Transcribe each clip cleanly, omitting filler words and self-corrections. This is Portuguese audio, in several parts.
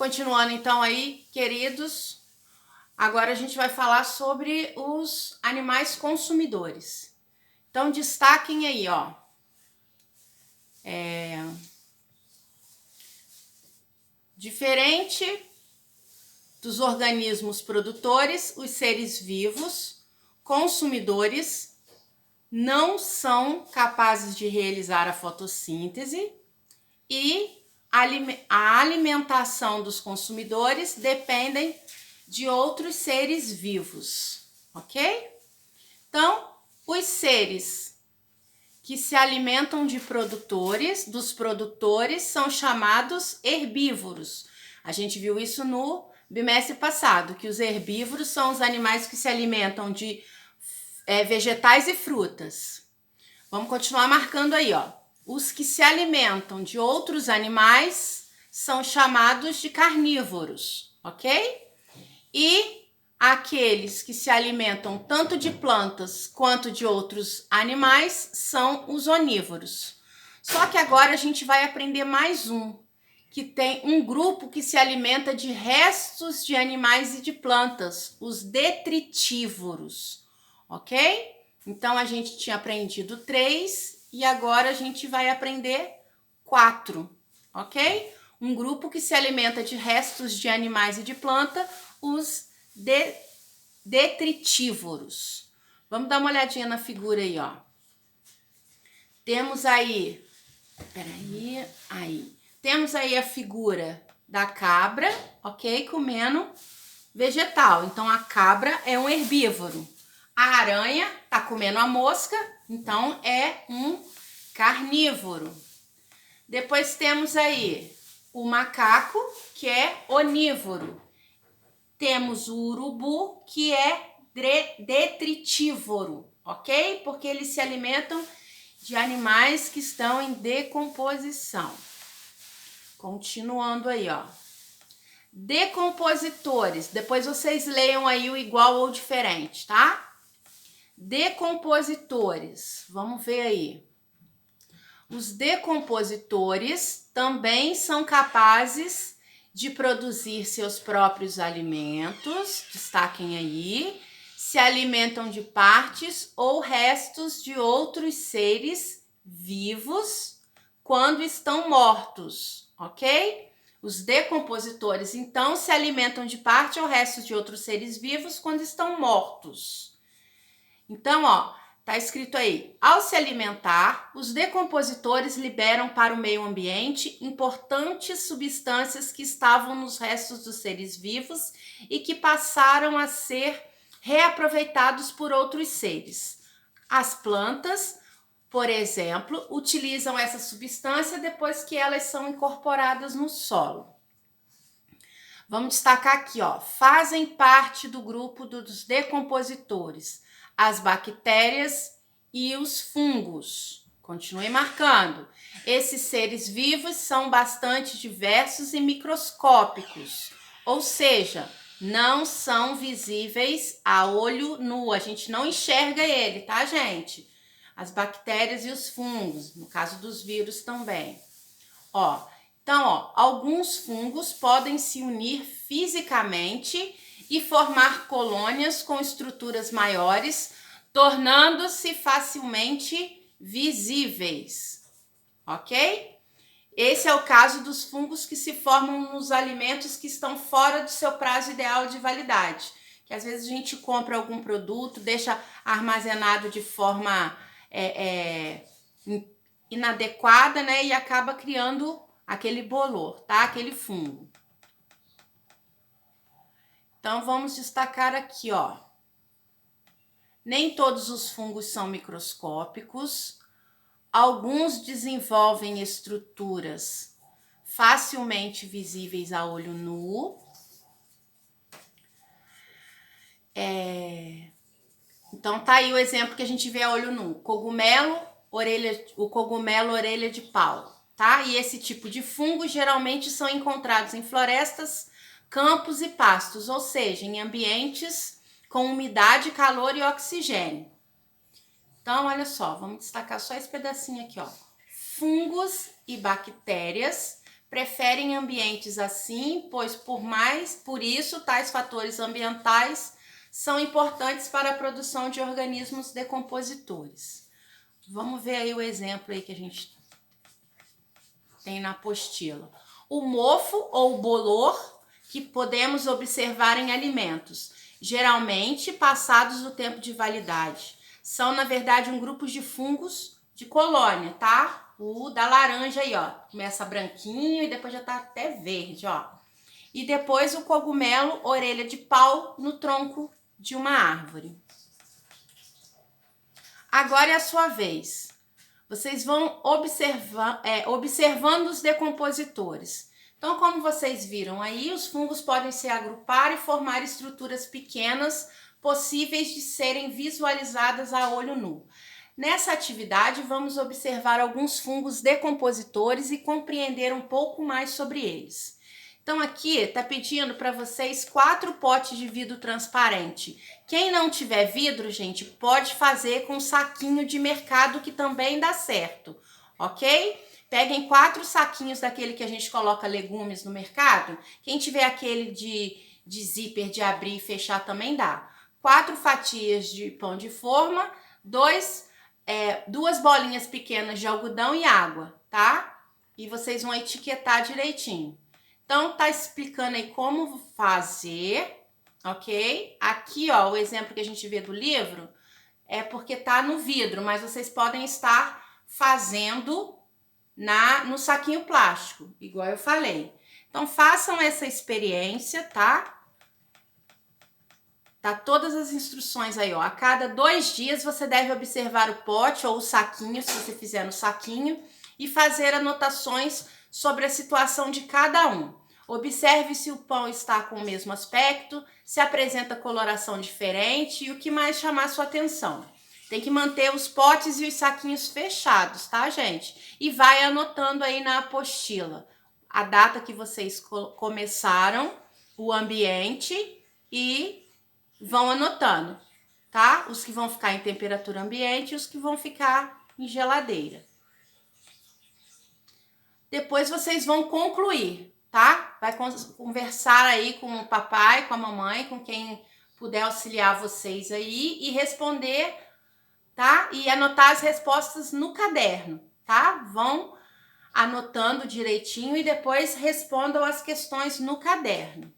Continuando então aí, queridos, agora a gente vai falar sobre os animais consumidores. Então destaquem aí, ó. Diferente dos organismos produtores, os seres vivos, consumidores, não são capazes de realizar a fotossíntese e a alimentação dos consumidores dependem de outros seres vivos, ok? Então, os seres que se alimentam dos produtores, são chamados herbívoros. A gente viu isso no bimestre passado, que os herbívoros são os animais que se alimentam de vegetais e frutas. Vamos continuar marcando aí, ó. Os que se alimentam de outros animais são chamados de carnívoros, ok? E aqueles que se alimentam tanto de plantas quanto de outros animais são os onívoros. Só que agora a gente vai aprender mais que tem um grupo que se alimenta de restos de animais e de plantas, os detritívoros, ok? Então a gente tinha aprendido 3 e agora a gente vai aprender 4, ok? Um grupo que se alimenta de restos de animais e de planta, os detritívoros. Vamos dar uma olhadinha na figura aí, ó. Temos aí, temos aí a figura da cabra, ok? Comendo vegetal. Então a cabra é um herbívoro. A aranha tá comendo a mosca, então é um carnívoro. Depois temos aí o macaco, que é onívoro. Temos o urubu, que é detritívoro, ok? Porque eles se alimentam de animais que estão em decomposição. Continuando aí, ó. Decompositores. Depois vocês leiam aí o igual ou diferente, tá? Decompositores. Vamos ver aí. Os decompositores também são capazes de produzir seus próprios alimentos, destaquem aí, se alimentam de partes ou restos de outros seres vivos quando estão mortos, ok? Os decompositores, então, se alimentam de parte ou restos de outros seres vivos quando estão mortos. Então, ó, tá escrito aí, ao se alimentar, os decompositores liberam para o meio ambiente importantes substâncias que estavam nos restos dos seres vivos e que passaram a ser reaproveitados por outros seres. As plantas, por exemplo, utilizam essa substância depois que elas são incorporadas no solo. Vamos destacar aqui, ó, fazem parte do grupo dos decompositores as bactérias e os fungos. Continue marcando. Esses seres vivos são bastante diversos e microscópicos, ou seja, não são visíveis a olho nu. A gente não enxerga ele, tá, gente? As bactérias e os fungos, no caso dos vírus também. Ó, então, ó, alguns fungos podem se unir fisicamente e formar colônias com estruturas maiores, tornando-se facilmente visíveis, ok? Esse é o caso dos fungos que se formam nos alimentos que estão fora do seu prazo ideal de validade. Que às vezes a gente compra algum produto, deixa armazenado de forma inadequada, né? E acaba criando aquele bolor, tá? Aquele fungo. Então, vamos destacar aqui, ó. Nem todos os fungos são microscópicos. Alguns desenvolvem estruturas facilmente visíveis a olho nu. Então, tá aí o exemplo que a gente vê a olho nu. O cogumelo orelha de pau, tá? E esse tipo de fungo geralmente são encontrados em florestas, campos e pastos, ou seja, em ambientes com umidade, calor e oxigênio. Então, olha só, vamos destacar só esse pedacinho aqui, ó. Fungos e bactérias preferem ambientes assim, pois por isso tais fatores ambientais são importantes para a produção de organismos decompositores. Vamos ver aí o exemplo aí que a gente tem na apostila. O mofo ou bolor, que podemos observar em alimentos, geralmente passados do tempo de validade. São, na verdade, um grupo de fungos de colônia, tá? O da laranja aí, ó, começa branquinho e depois já tá até verde, ó. E depois o cogumelo orelha de pau no tronco de uma árvore. Agora é a sua vez. Vocês vão observando os decompositores. Então, como vocês viram aí, os fungos podem se agrupar e formar estruturas pequenas possíveis de serem visualizadas a olho nu. Nessa atividade, vamos observar alguns fungos decompositores e compreender um pouco mais sobre eles. Então, aqui está pedindo para vocês 4 potes de vidro transparente. Quem não tiver vidro, gente, pode fazer com saquinho de mercado que também dá certo, ok? Peguem 4 saquinhos daquele que a gente coloca legumes no mercado. Quem tiver aquele de zíper de abrir e fechar também dá. 4 fatias de pão de forma, 2 bolinhas pequenas de algodão e água, tá? E vocês vão etiquetar direitinho. Então, tá explicando aí como fazer, ok? Aqui, ó, o exemplo que a gente vê do livro é porque tá no vidro, mas vocês podem estar fazendo no saquinho plástico, igual eu falei. Então, façam essa experiência, tá? Tá todas as instruções aí, ó. A cada 2 dias você deve observar o pote ou o saquinho, se você fizer no saquinho, e fazer anotações sobre a situação de cada um. Observe se o pão está com o mesmo aspecto, se apresenta coloração diferente e o que mais chamar sua atenção. Tem que manter os potes e os saquinhos fechados, tá, gente? E vai anotando aí na apostila a data que vocês começaram, o ambiente e vão anotando, tá? Os que vão ficar em temperatura ambiente e os que vão ficar em geladeira. Depois vocês vão concluir, tá? Vai conversar aí com o papai, com a mamãe, com quem puder auxiliar vocês aí e responder, tá? E anotar as respostas no caderno, tá? Vão anotando direitinho e depois respondam as questões no caderno.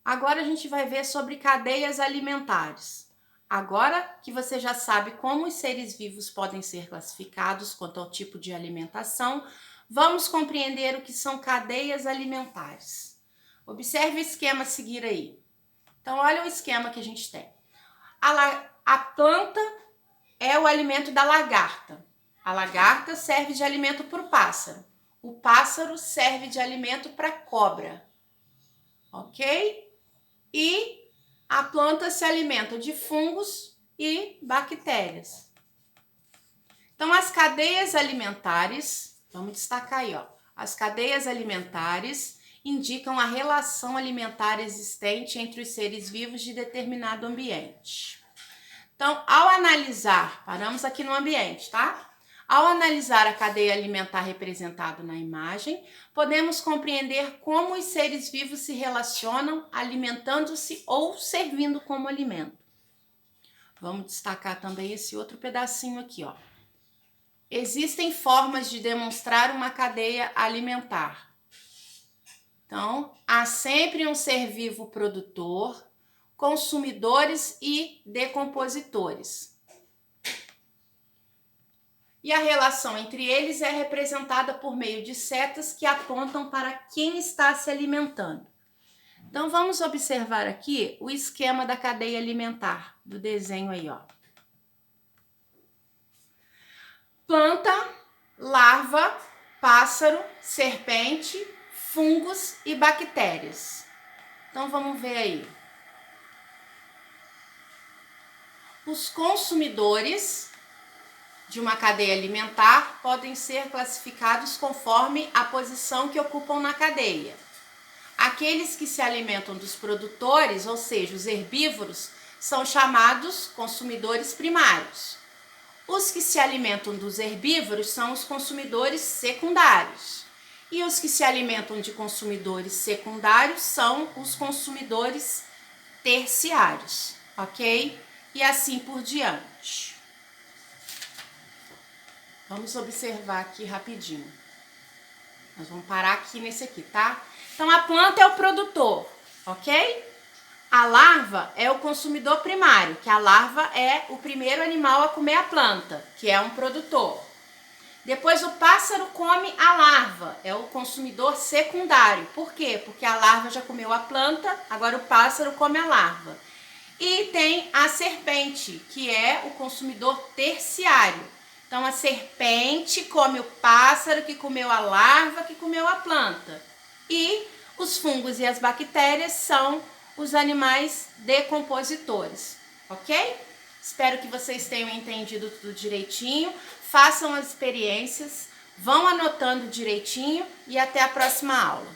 Agora a gente vai ver sobre cadeias alimentares. Agora que você já sabe como os seres vivos podem ser classificados quanto ao tipo de alimentação, vamos compreender o que são cadeias alimentares. Observe o esquema a seguir aí. Então, olha o esquema que a gente tem. A planta é o alimento da lagarta. A lagarta serve de alimento para o pássaro. O pássaro serve de alimento para a cobra. Ok? E a planta se alimenta de fungos e bactérias. Então, as cadeias alimentares, vamos destacar aí, ó. As cadeias alimentares indicam a relação alimentar existente entre os seres vivos de determinado ambiente. Então, ao analisar, paramos aqui no ambiente, tá? Ao analisar a cadeia alimentar representada na imagem, podemos compreender como os seres vivos se relacionam, alimentando-se ou servindo como alimento. Vamos destacar também esse outro pedacinho aqui, ó. Existem formas de demonstrar uma cadeia alimentar. Então, há sempre um ser vivo produtor, consumidores e decompositores. E a relação entre eles é representada por meio de setas que apontam para quem está se alimentando. Então, vamos observar aqui o esquema da cadeia alimentar, do desenho aí, ó. Planta, larva, pássaro, serpente, fungos e bactérias. Então, vamos ver aí. Os consumidores de uma cadeia alimentar podem ser classificados conforme a posição que ocupam na cadeia. Aqueles que se alimentam dos produtores, ou seja, os herbívoros, são chamados consumidores primários. Os que se alimentam dos herbívoros são os consumidores secundários. E os que se alimentam de consumidores secundários são os consumidores terciários, ok? E assim por diante. Vamos observar aqui rapidinho. Nós vamos parar aqui nesse aqui, tá? Então, a planta é o produtor, ok? A larva é o consumidor primário, que a larva é o primeiro animal a comer a planta, que é um produtor. Depois o pássaro come a larva, é o consumidor secundário. Por quê? Porque a larva já comeu a planta, agora o pássaro come a larva. E tem a serpente, que é o consumidor terciário. Então a serpente come o pássaro que comeu a larva, que comeu a planta. E os fungos e as bactérias são os animais decompositores, ok? Espero que vocês tenham entendido tudo direitinho. Façam as experiências, vão anotando direitinho e até a próxima aula.